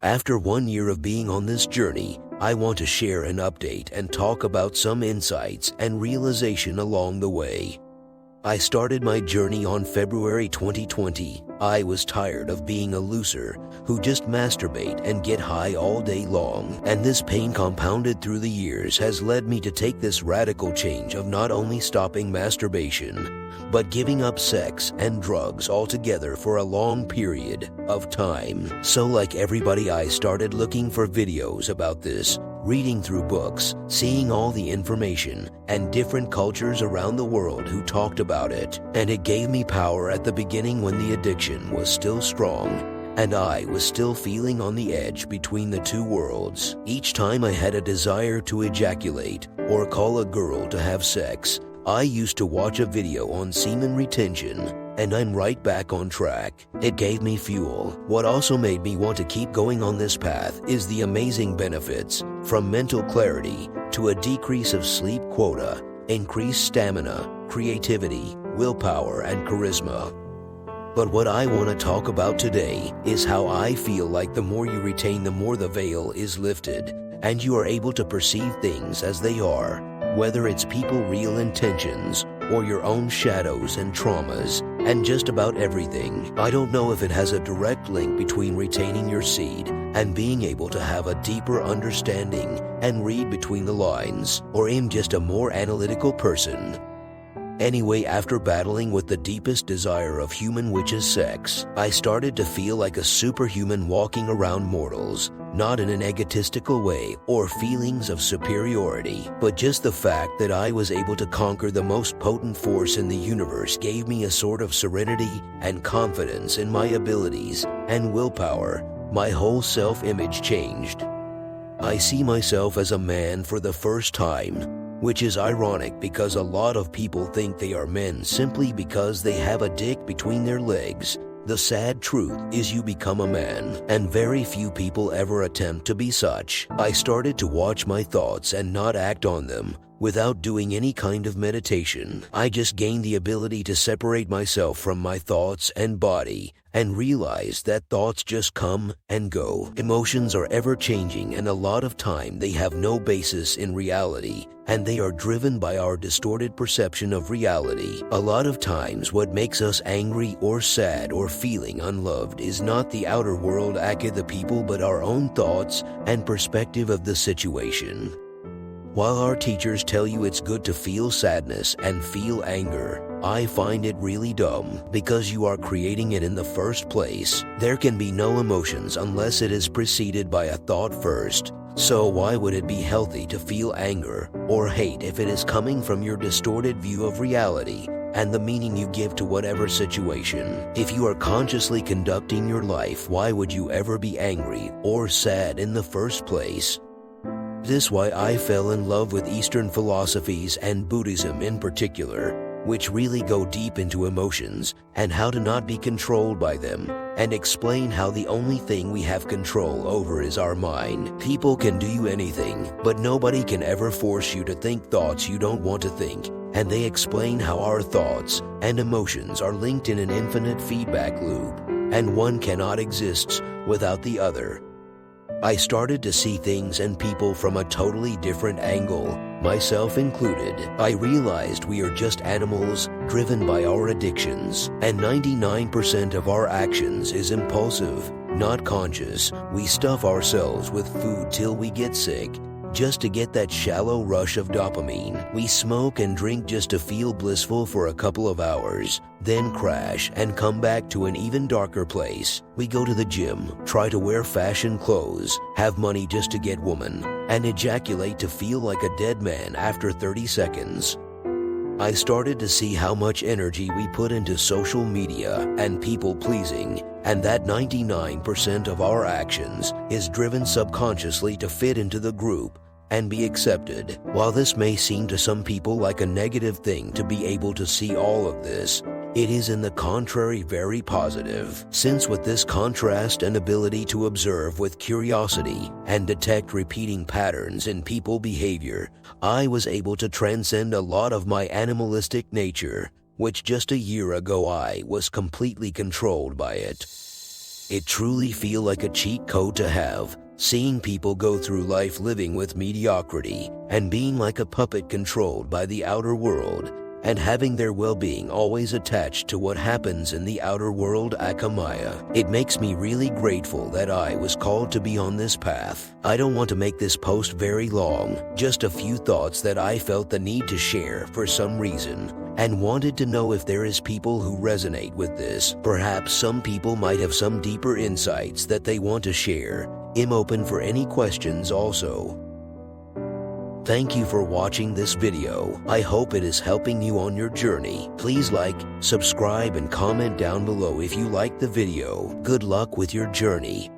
After 1 year of being on this journey, I want to share an update and talk about some insights and realization along the way. I started my journey on February 2020. I was tired of being a loser who just masturbate and get high all day long, and this pain compounded through the years has led me to take this radical change of not only stopping masturbation, but giving up sex and drugs altogether for a long period of time. So like everybody, I started looking for videos about this, reading through books, seeing all the information and different cultures around the world who talked about it. And it gave me power at the beginning when the addiction was still strong and I was still feeling on the edge between the two worlds. Each time I had a desire to ejaculate or call a girl to have sex, I used to watch a video on semen retention, and I'm right back on track. It gave me fuel. What also made me want to keep going on this path is the amazing benefits, from mental clarity to a decrease of sleep quota, increased stamina, creativity, willpower, and charisma. But what I want to talk about today is how I feel like the more you retain, the more the veil is lifted, and you are able to perceive things as they are, whether it's people's real intentions or your own shadows and traumas, and just about everything. I don't know if it has a direct link between retaining your seed and being able to have a deeper understanding and read between the lines, or am just a more analytical person. Anyway, after battling with the deepest desire of human, which is sex, I started to feel like a superhuman walking around mortals, not in an egotistical way or feelings of superiority, but just the fact that I was able to conquer the most potent force in the universe gave me a sort of serenity and confidence in my abilities and willpower. My whole self-image changed. I see myself as a man for the first time, which is ironic because a lot of people think they are men simply because they have a dick between their legs. The sad truth is you become a man, and very few people ever attempt to be such. I started to watch my thoughts and not act on them without doing any kind of meditation. I just gained the ability to separate myself from my thoughts and body and realize that thoughts just come and go. Emotions are ever changing, and a lot of time they have no basis in reality, and they are driven by our distorted perception of reality. A lot of times what makes us angry or sad or feeling unloved is not the outer world of the people, but our own thoughts and perspective of the situation. While our teachers tell you it's good to feel sadness and feel anger, I find it really dumb, because you are creating it in the first place. There can be no emotions unless it is preceded by a thought first. So why would it be healthy to feel anger or hate if it is coming from your distorted view of reality and the meaning you give to whatever situation? If you are consciously conducting your life, why would you ever be angry or sad in the first place? This is why I fell in love with Eastern philosophies and Buddhism in particular, which really go deep into emotions and how to not be controlled by them, and explain how the only thing we have control over is our mind. People can do you anything, but nobody can ever force you to think thoughts you don't want to think, and they explain how our thoughts and emotions are linked in an infinite feedback loop, and one cannot exist without the other. I started to see things and people from a totally different angle, myself included. I realized we are just animals driven by our addictions, and 99% of our actions is impulsive, not conscious. We stuff ourselves with food till we get sick, just to get that shallow rush of dopamine. We smoke and drink just to feel blissful for a couple of hours, then crash and come back to an even darker place. We go to the gym, try to wear fashion clothes, have money just to get woman, and ejaculate to feel like a dead man after 30 seconds. I started to see how much energy we put into social media and people pleasing, and that 99% of our actions is driven subconsciously to fit into the group and be accepted. While this may seem to some people like a negative thing to be able to see all of this, it is in the contrary very positive, since with this contrast and ability to observe with curiosity and detect repeating patterns in people behavior, I was able to transcend a lot of my animalistic nature, which just a year ago I was completely controlled by it. It truly feels like a cheat code to have, seeing people go through life living with mediocrity and being like a puppet controlled by the outer world, and having their well-being always attached to what happens in the outer world akamaya. It makes me really grateful that I was called to be on this path. I don't want to make this post very long, just a few thoughts that I felt the need to share for some reason, and wanted to know if there is people who resonate with this. Perhaps some people might have some deeper insights that they want to share. I'm open for any questions also. Thank you for watching this video. I hope it is helping you on your journey. Please like, subscribe, and comment down below if you liked the video. Good luck with your journey.